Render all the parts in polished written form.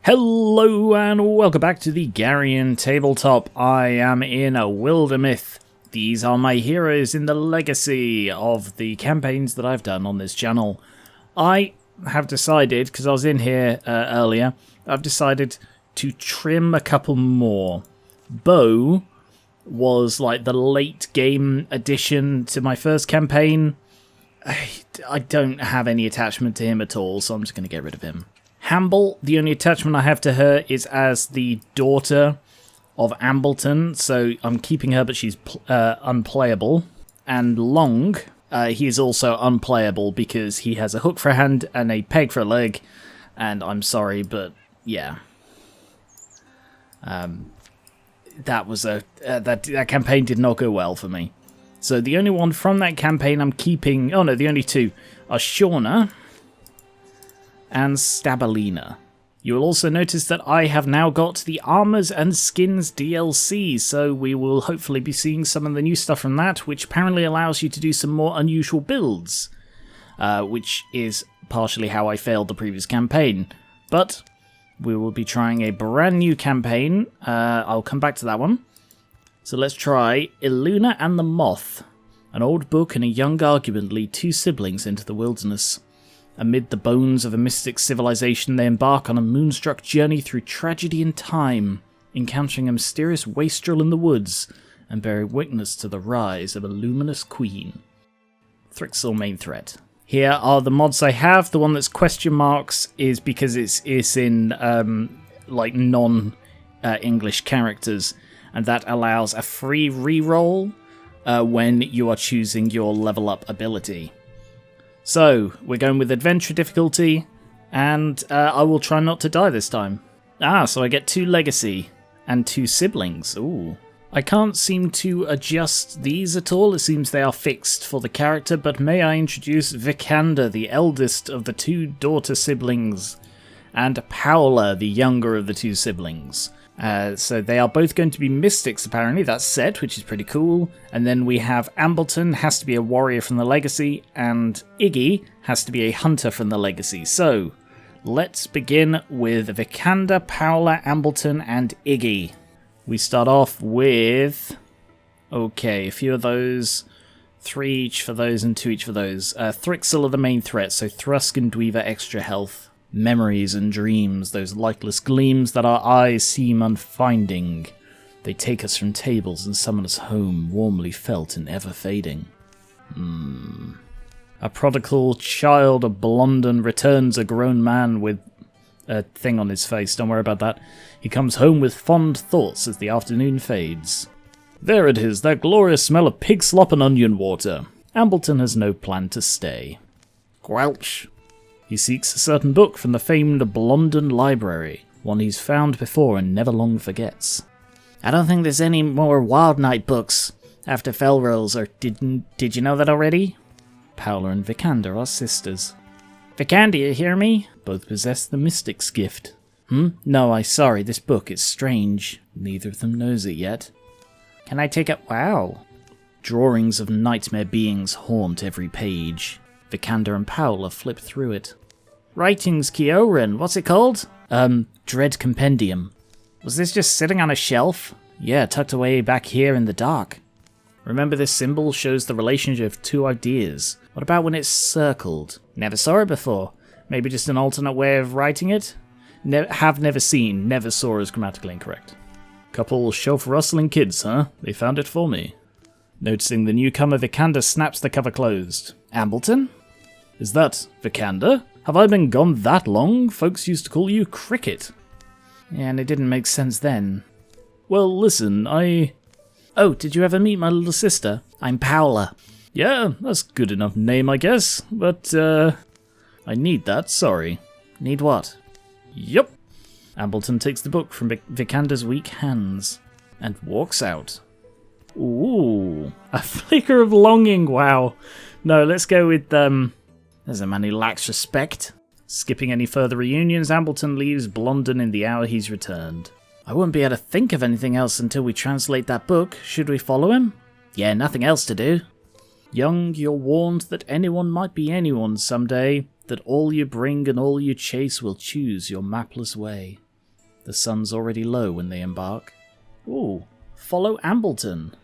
Hello and welcome back to the Garian Tabletop. I am in a Wildermyth. These are my heroes in the legacy of the campaigns that I've done on this channel. I have decided, because I was in here earlier, I've decided to trim a couple more. Bo was like the late game addition to my first campaign. I don't have any attachment to him at all, so I'm just going to get rid of him. Hamble, the only attachment I have to her is as the daughter of Ambleton, so I'm keeping her, but she's unplayable. And Long, he is also unplayable because he has a hook for a hand and a peg for a leg, and I'm sorry, but yeah. That was that campaign did not go well for me. So the only one from that campaign I'm keeping, the only two are Shauna and Stabalina. You will also notice that I have now got the Armors and Skins DLC, so we will hopefully be seeing some of the new stuff from that, which apparently allows you to do some more unusual builds, which is partially how I failed the previous campaign. But we will be trying a brand new campaign. I'll come back to that one. So let's try Eluna and the Moth. An old book and a young argument lead two siblings into the wilderness. Amid the bones of a mystic civilization, they embark on a moonstruck journey through tragedy and time, encountering a mysterious wastrel in the woods, and bearing witness to the rise of a luminous queen. Thrixl main threat. Here are the mods I have. The one that's question marks is because it's in non-English characters, and that allows a free reroll when you are choosing your level up ability. So, we're going with adventure difficulty, and I will try not to die this time. So I get 2 legacy and 2 siblings. Ooh. I can't seem to adjust these at all. It seems they are fixed for the character, but may I introduce Vikander, the eldest of the 2 daughter siblings, and Paola, the younger of the 2 siblings. So they are both going to be mystics, apparently. That's set, which is pretty cool. And then we have Ambleton has to be a warrior from the legacy, and Iggy has to be a hunter from the legacy. So let's begin with Vikander, Paola, Ambleton, and Iggy. We start off with... okay, a few of those. 3 each for those and 2 each for those. Thrixl are the main threat, so Thrusk and Dweaver extra health. Memories and dreams, those lightless gleams that our eyes seem unfinding. They take us from tables and summon us home, warmly felt and ever fading. A prodigal child of Blondon returns a grown man with a thing on his face, don't worry about that. He comes home with fond thoughts as the afternoon fades. There it is, that glorious smell of pig slop and onion water. Ambleton has no plan to stay. Squelch. He seeks a certain book from the famed Blondon Library, one he's found before and never long forgets. I don't think there's any more Wild Night books after Fell Rolls, or did you know that already? Paola and Vikander are sisters. Vikander, you hear me? Both possess the mystic's gift. No, sorry, this book is strange. Neither of them knows it yet. Can I take it? Wow. Drawings of nightmare beings haunt every page. Vikander and Paola flip through it. Writings, Kioran. What's it called? Dread Compendium. Was this just sitting on a shelf? Yeah, tucked away back here in the dark. Remember, this symbol shows the relationship of 2 ideas. What about when it's circled? Never saw it before. Maybe just an alternate way of writing it? Have never seen, never saw is grammatically incorrect. Couple shelf-rustling kids, huh? They found it for me. Noticing the newcomer, Vikander snaps the cover closed. Ambleton? Is that Vikander? Have I been gone that long? Folks used to call you Cricket. Yeah, and it didn't make sense then. Well, listen, Oh, did you ever meet my little sister? I'm Paola. Yeah, that's a good enough name, I guess. But, I need that, sorry. Need what? Yup. Ambleton takes the book from Vikander's weak hands and walks out. Ooh, a flicker of longing, wow. No, let's go with, there's a man who lacks respect. Skipping any further reunions, Ambleton leaves Blondon in the hour he's returned. I wouldn't be able to think of anything else until we translate that book. Should we follow him? Yeah, nothing else to do. Young, you're warned that anyone might be anyone someday, that all you bring and all you chase will choose your mapless way. The sun's already low when they embark. Ooh, follow Ambleton.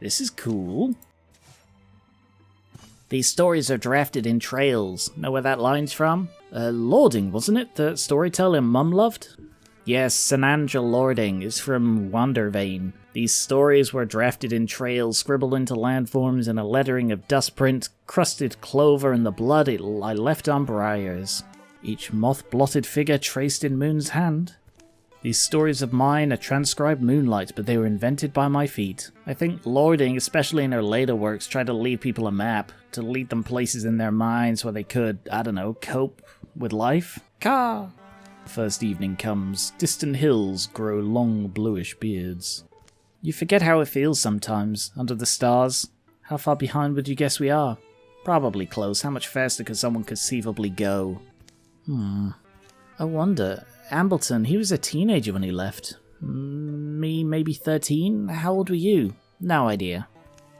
This is cool. These stories are drafted in trails. Know where that line's from? Lording, wasn't it? The storyteller Mum loved? Yes, Sanandra Lording is from Wandervane. These stories were drafted in trails, scribbled into landforms in a lettering of dustprint, crusted clover and the blood I left on briars. Each moth-blotted figure traced in Moon's hand. These stories of mine are transcribed moonlight, but they were invented by my feet. I think Lording, especially in her later works, tried to leave people a map, to lead them places in their minds where they could, I don't know, cope with life. Caw! The first evening comes. Distant hills grow long bluish beards. You forget how it feels sometimes, under the stars. How far behind would you guess we are? Probably close. How much faster could someone conceivably go? I wonder... Ambleton, he was a teenager when he left. Me, maybe 13? How old were you? No idea.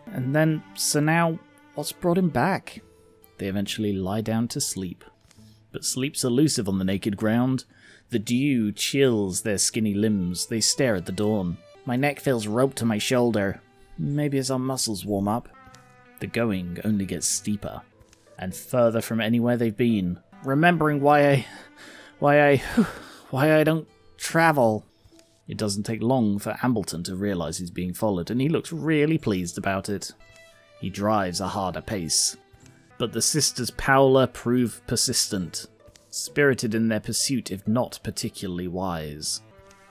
And then, so now, what's brought him back? They eventually lie down to sleep. But sleep's elusive on the naked ground. The dew chills their skinny limbs. They stare at the dawn. My neck feels roped to my shoulder. Maybe as our muscles warm up. The going only gets steeper. And further from anywhere they've been. Remembering why I don't travel. It doesn't take long for Ambleton to realise he's being followed, and he looks really pleased about it. He drives a harder pace. But the sisters Paula prove persistent, spirited in their pursuit if not particularly wise.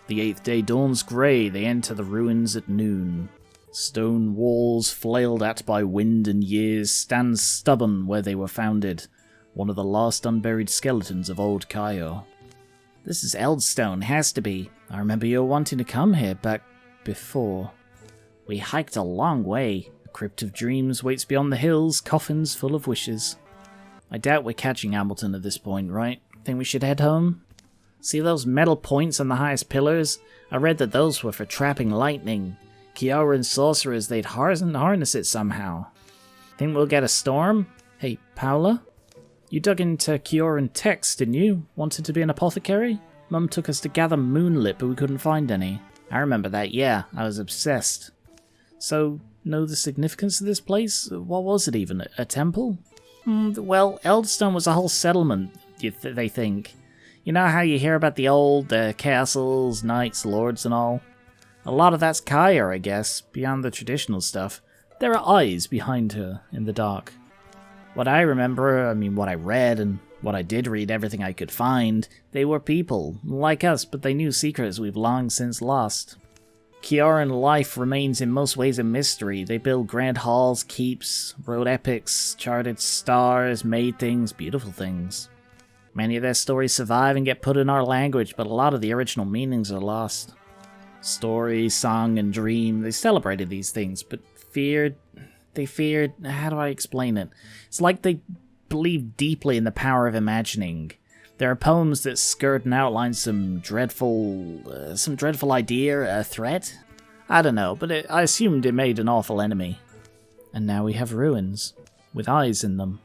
The 8th day dawns grey, they enter the ruins at noon. Stone walls flailed at by wind and years stand stubborn where they were founded, one of the last unburied skeletons of old Caio. This is Eldstone, has to be. I remember you wanting to come here back before. We hiked a long way. A crypt of dreams waits beyond the hills, coffins full of wishes. I doubt we're catching Ambleton at this point, right? Think we should head home? See those metal points on the highest pillars? I read that those were for trapping lightning. Kioran sorcerers, they'd harness it somehow. Think we'll get a storm? Hey, Paula? You dug into Kioran text, didn't you? Wanted to be an apothecary? Mum took us to gather moonlit, but we couldn't find any. I remember that, yeah. I was obsessed. So, know the significance of this place? What was it even? A temple? Well, Eldstone was a whole settlement, they think. You know how you hear about the old castles, knights, lords and all? A lot of that's Kaya, I guess, beyond the traditional stuff. There are eyes behind her in the dark. What I remember, what I read and what I did read, everything I could find, they were people, like us, but they knew secrets we've long since lost. Kioran life remains in most ways a mystery. They built grand halls, keeps, wrote epics, charted stars, made things, beautiful things. Many of their stories survive and get put in our language, but a lot of the original meanings are lost. Story, song, and dream, they celebrated these things, but they feared, how do I explain it? It's like they believed deeply in the power of imagining. There are poems that skirt and outline some dreadful idea, a threat? I don't know, but I assumed it made an awful enemy. And now we have ruins, with eyes in them.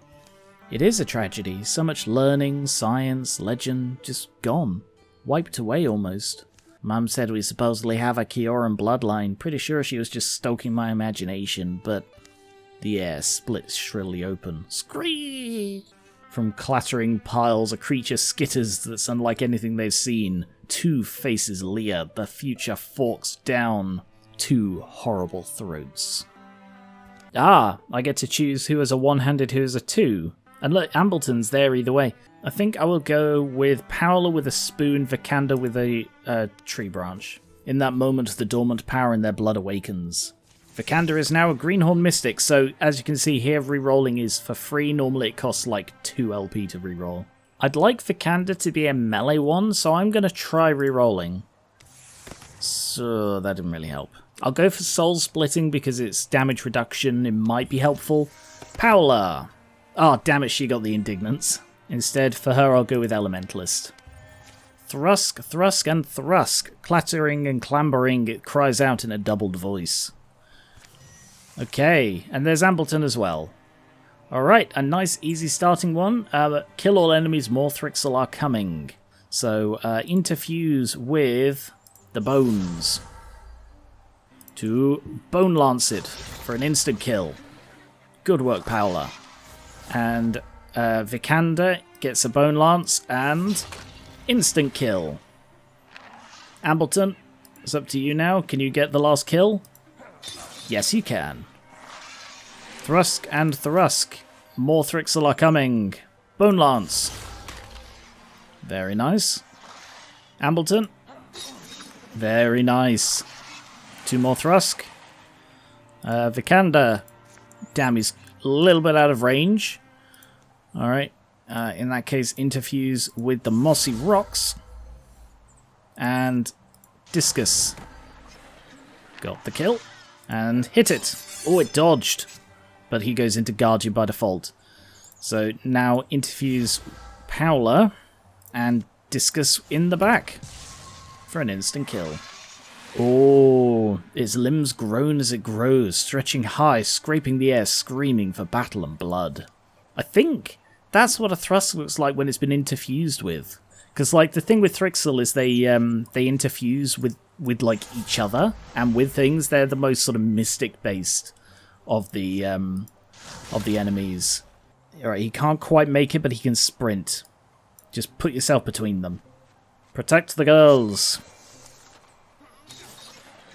It is a tragedy, so much learning, science, legend, just gone. Wiped away almost. Mum said we supposedly have a Kioran bloodline, pretty sure she was just stoking my imagination, but... The air splits shrilly open. Screech! From clattering piles, a creature skitters that's unlike anything they've seen. 2 faces leer, the future forks down. 2 horrible throats. Ah, I get to choose who is a one-handed, who is a 2. And look, Ambleton's there either way. I think I will go with Paola with a spoon, Vikander with a tree branch. In that moment, the dormant power in their blood awakens. Vikander is now a Greenhorn Mystic, so as you can see here, rerolling is for free. Normally it costs like 2 LP to reroll. I'd like Vikander to be a melee one, so I'm going to try rerolling. So that didn't really help. I'll go for Soul Splitting because it's damage reduction, it might be helpful. Paola! Oh, damn it, she got the Indignance. Instead, for her, I'll go with Elementalist. Thrusk, Thrusk, and Thrusk. Clattering and clambering, it cries out in a doubled voice. Okay, and there's Ambleton as well. Alright, a nice easy starting one. Kill all enemies, more Thrixl are coming. So, interfuse with the bones to bone lance it for an instant kill. Good work, Paola. And Vikander gets a bone lance and instant kill. Ambleton, it's up to you now. Can you get the last kill? Yes, you can. Thrusk and Thrusk. More Thrixl are coming. Bone lance. Very nice. Ambleton. Very nice. 2 more Thrusk. Vikander. Damn, he's a little bit out of range. Alright. In that case, interfuse with the mossy rocks. And discus. Got the kill. And hit it. Oh, it dodged. But he goes into Guardian by default. So now interfuse Paola and discus in the back for an instant kill. Oh, its limbs groan as it grows, stretching high, scraping the air, screaming for battle and blood. I think that's what a thrust looks like when it's been interfused with. Because, like, the thing with Thrixl is they interfuse with like each other and with things. They're the most sort of mystic based of the enemies. Alright, he can't quite make it, but he can sprint. Just put yourself between them. Protect the girls.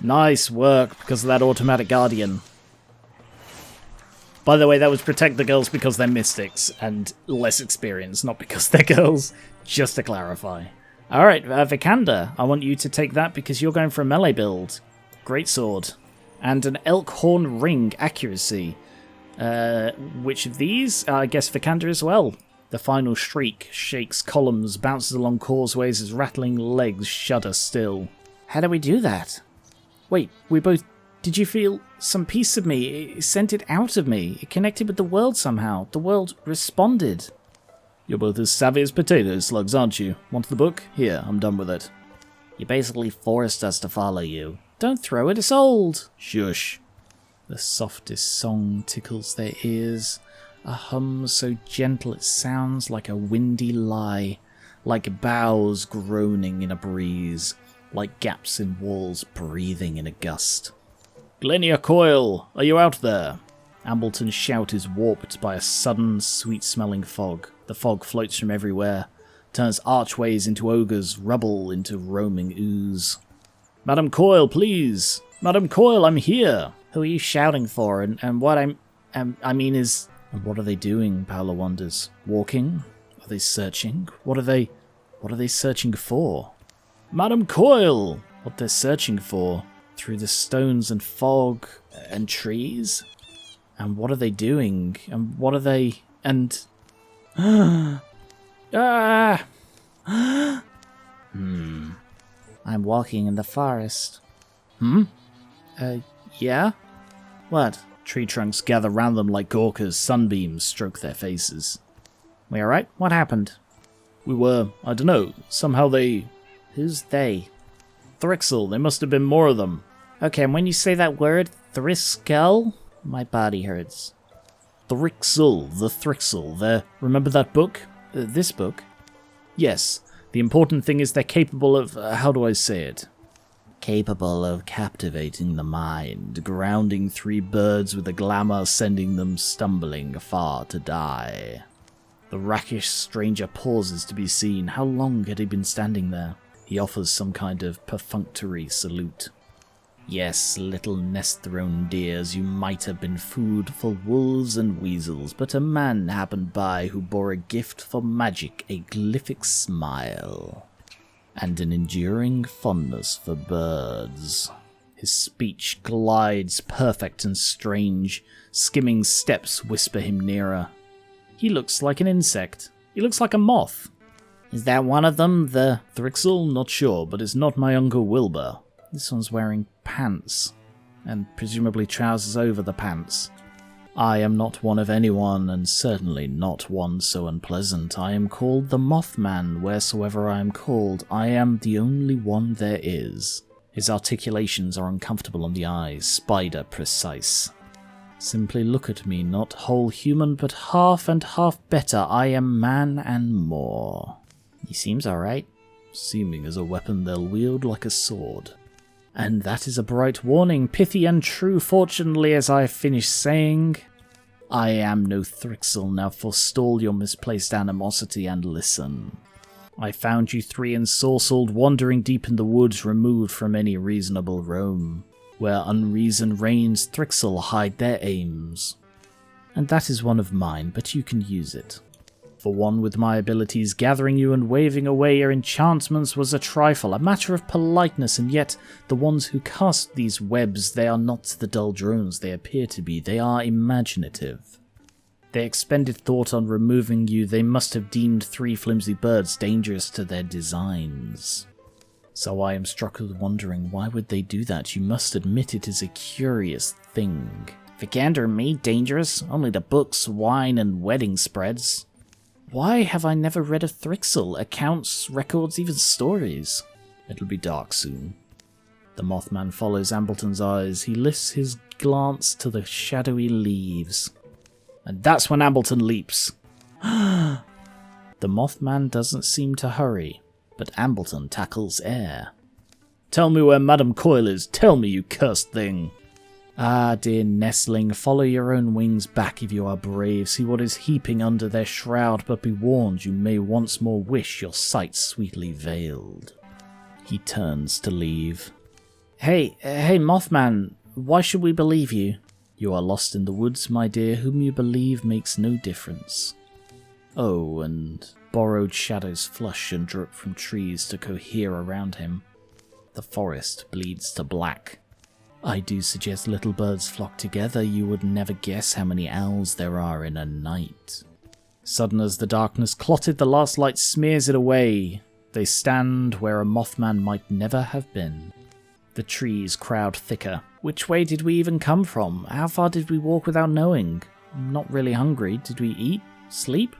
Nice work because of that automatic guardian. By the way, that was protect the girls because they're mystics and less experienced, not because they're girls. Just to clarify. Alright, Vikander, I want you to take that because you're going for a melee build. Great sword. And an elk horn ring accuracy. Which of these? I guess Vikander as well. The final shriek shakes columns, bounces along causeways as rattling legs shudder still. How do we do that? Wait, we both... Did you feel some piece of me? It sent it out of me. It connected with the world somehow. The world responded. You're both as savvy as potato slugs, aren't you? Want the book? Here, I'm done with it. You basically forced us to follow you. Don't throw it, it's old. Shush. The softest song tickles their ears. A hum so gentle it sounds like a windy lie. Like boughs groaning in a breeze. Like gaps in walls breathing in a gust. Glenia Coil, are you out there? Ambleton's shout is warped by a sudden, sweet-smelling fog. The fog floats from everywhere, turns archways into ogres, rubble into roaming ooze. Madam Coil, please! Madam Coil, I'm here! Who are you shouting for? And what I mean is... And what are they doing, Paola wonders? Walking? Are they searching? What are they searching for? Madam Coil! What they're searching for? Through the stones and fog and trees? And what are they doing? And what are they... And... Ah! I'm walking in the forest. Yeah? What? Tree trunks gather round them like Gorkas, sunbeams stroke their faces. We alright? What happened? We were, I dunno, somehow they... Who's they? Thrixl, there must have been more of them. Okay, and when you say that word, Thrixl, my body hurts. Thrixl, the Thrixl, there. Remember that book? This book? Yes. The important thing is they're capable of... how do I say it? Capable of captivating the mind, grounding 3 birds with a glamour, sending them stumbling far to die. The rakish stranger pauses to be seen. How long had he been standing there? He offers some kind of perfunctory salute. Yes, little nest-thrown deers, you might have been food for wolves and weasels, but a man happened by who bore a gift for magic, a glyphic smile, and an enduring fondness for birds. His speech glides perfect and strange, skimming steps whisper him nearer. He looks like an insect. He looks like a moth. Is that one of them, the Thrixl? Not sure, but it's not my Uncle Wilbur. This one's wearing pants, and presumably trousers over the pants. I am not one of anyone, and certainly not one so unpleasant. I am called the Mothman, wheresoever I am called. I am the only one there is. His articulations are uncomfortable on the eyes, spider precise. Simply look at me, not whole human, but half and half better. I am man and more. He seems alright. seeming as a weapon they'll wield like a sword. And that is a bright warning, pithy and true. Fortunately, as I finished saying, I am no Thrixl. Now forestall your misplaced animosity and listen. I found you three ensorcelled, wandering deep in the woods, removed from any reasonable roam. Where unreason reigns, Thrixl hide their aims. And that is one of mine, but you can use it. For one with my abilities, gathering you and waving away your enchantments was a trifle, a matter of politeness, and yet the ones who cast these webs, they are not the dull drones they appear to be, they are imaginative. They expended thought on removing you, they must have deemed three flimsy birds dangerous to their designs. So I am struck with wondering, why would they do that? You must admit it is a curious thing. Vikander, me? Dangerous? Only the books, wine, and wedding spreads. Why have I never read of Thrixl? Accounts, records, even stories? It'll be dark soon. The Mothman follows Ambleton's eyes. He lifts his glance to the shadowy leaves. And that's when Ambleton leaps. The Mothman doesn't seem to hurry, but Ambleton tackles air. Tell me where Madame Coil is. Tell me, you cursed thing. Ah, dear nestling, follow your own wings back if you are brave. See what is heaping under their shroud, but be warned, you may once more wish your sight sweetly veiled. He turns to leave. Hey, Mothman, why should we believe you? You are lost in the woods, my dear. Whom you believe makes no difference. Oh, and borrowed shadows flush and drip from trees to cohere around him. The forest bleeds to black. I do suggest little birds flock together. You would never guess how many owls there are in a night. Sudden as the darkness clotted, the last light smears it away. They stand where a Mothman might never have been. The trees crowd thicker. Which way did we even come from? How far did we walk without knowing? I'm not really hungry. Did we eat? Sleep?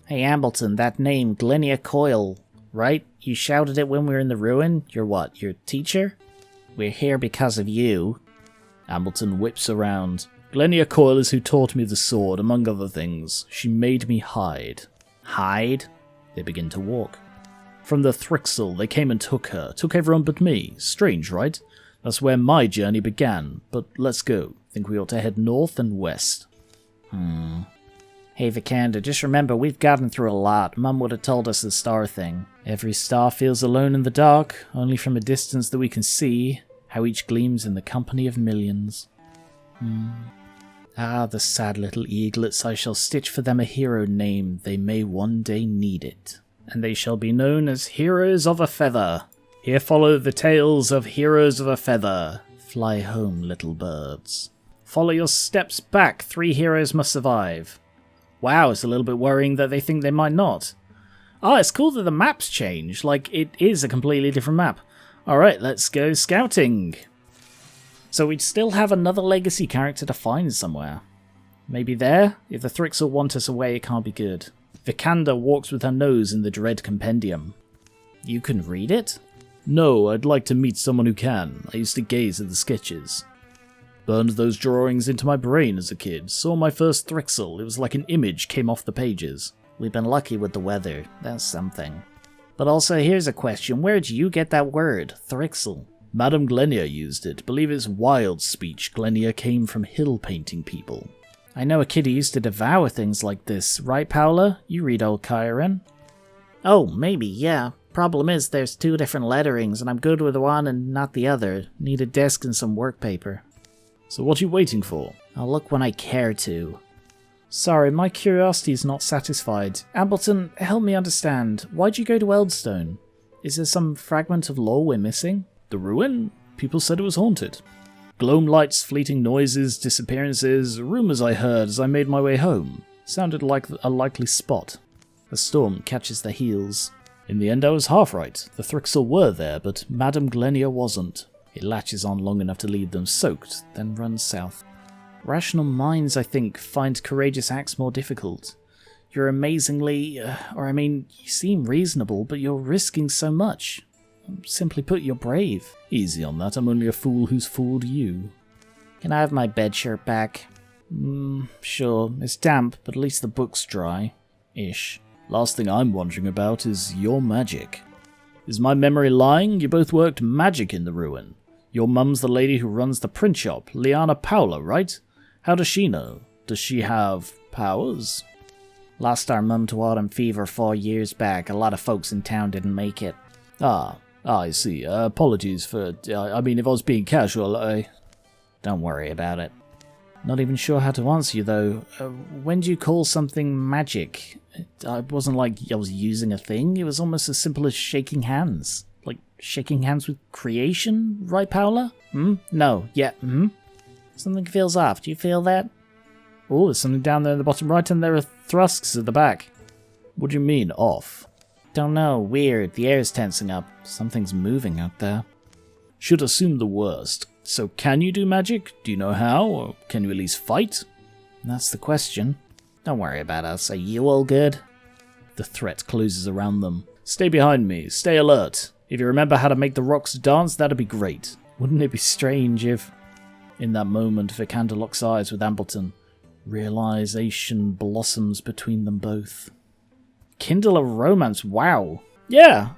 Hey Ambleton, that name, Glenia Coil, right? You shouted it when we were in the ruin? You're what, your teacher? We're here because of you. Ambleton whips around. Glenia Coil is who taught me the sword, among other things. She made me hide. Hide? They begin to walk. From the Thrixl, they came and took her. Took everyone but me. Strange, right? That's where my journey began. But let's go. Think we ought to head north and west. Hey Vikander, just remember we've gotten through a lot. Mum would have told us the star thing. Every star feels alone in the dark, only from a distance that we can see, how each gleams in the company of millions. Ah, the sad little eaglets, I shall stitch for them a hero name, they may one day need it. And they shall be known as Heroes of a Feather. Here follow the tales of Heroes of a Feather. Fly home, little birds. Follow your steps back, 3 heroes must survive. Wow, it's a little bit worrying that they think they might not. Oh, it's cool that the map's changed, like it is a completely different map. Alright, let's go scouting. So we'd still have another legacy character to find somewhere. Maybe there? If the Thrixl want us away, it can't be good. Vikander walks with her nose in the Dread Compendium. You can read it? No, I'd like to meet someone who can. I used to gaze at the sketches. Burned those drawings into my brain as a kid. Saw my first Thrixl. It was like an image came off the pages. We've been lucky with the weather. That's something. But also, here's a question. Where did you get that word, Thrixl? Madame Glenia used it. Believe it's wild speech. Glenia came from hill painting people. I know a kid who used to devour things like this. Right, Paula? You read old Chiron? Oh, maybe, yeah. Problem is, there's 2 different letterings, and I'm good with one and not the other. Need a desk and some work paper. So what are you waiting for? I'll look when I care to. Sorry, my curiosity's not satisfied. Ambleton, help me understand. Why'd you go to Eldstone? Is there some fragment of lore we're missing? The ruin? People said it was haunted. Gloam lights, fleeting noises, disappearances, rumours I heard as I made my way home. Sounded like a likely spot. A storm catches their heels. In the end I was half right. The Thrixl were there, but Madame Glenia wasn't. It latches on long enough to leave them soaked, then runs south. Rational minds, I think, find courageous acts more difficult. You're amazingly... you seem reasonable, but you're risking so much. Simply put, you're brave. Easy on that, I'm only a fool who's fooled you. Can I have my bedshirt back? Sure, it's damp, but at least the book's dry. Ish. Last thing I'm wondering about is your magic. Is my memory lying? You both worked magic in the ruin. Your mum's the lady who runs the print shop, Liana Paula, right? How does she know? Does she have powers? Lost our mum to autumn fever 4 years back. A lot of folks in town didn't make it. Ah, I see. Apologies for... I mean, if I was being casual, Don't worry about it. Not even sure how to answer you, though. When do you call something magic? It wasn't like I was using a thing. It was almost as simple as shaking hands. Like, shaking hands with creation, right, Paula? No. Yeah, Something feels off. Do you feel that? Oh, there's something down there in the bottom right, and there are thrusks at the back. What do you mean, off? Don't know. Weird. The air's tensing up. Something's moving out there. Should assume the worst. So can you do magic? Do you know how? Or can you at least fight? That's the question. Don't worry about us. Are you all good? The threat closes around them. Stay behind me. Stay alert. If you remember how to make the rocks dance, that'd be great. Wouldn't it be strange if... In that moment, Vikander locks eyes with Ambleton. Realization blossoms between them both. Kindle a romance. Wow. Yeah,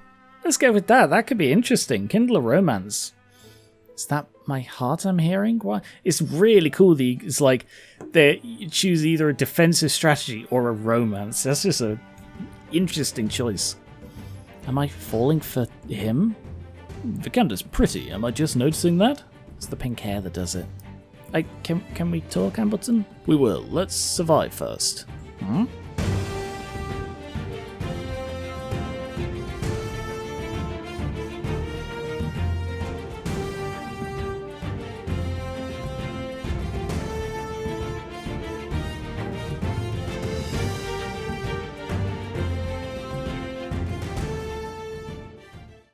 let's go with that. That could be interesting. Kindle a romance. Is that my heart I'm hearing? What? It's really cool that it's like they choose either a defensive strategy or a romance. That's just a interesting choice. Am I falling for him? Vikander's pretty. Am I just noticing that? It's the pink hair that does it. Can we talk, Ambleton? We will. Let's survive first.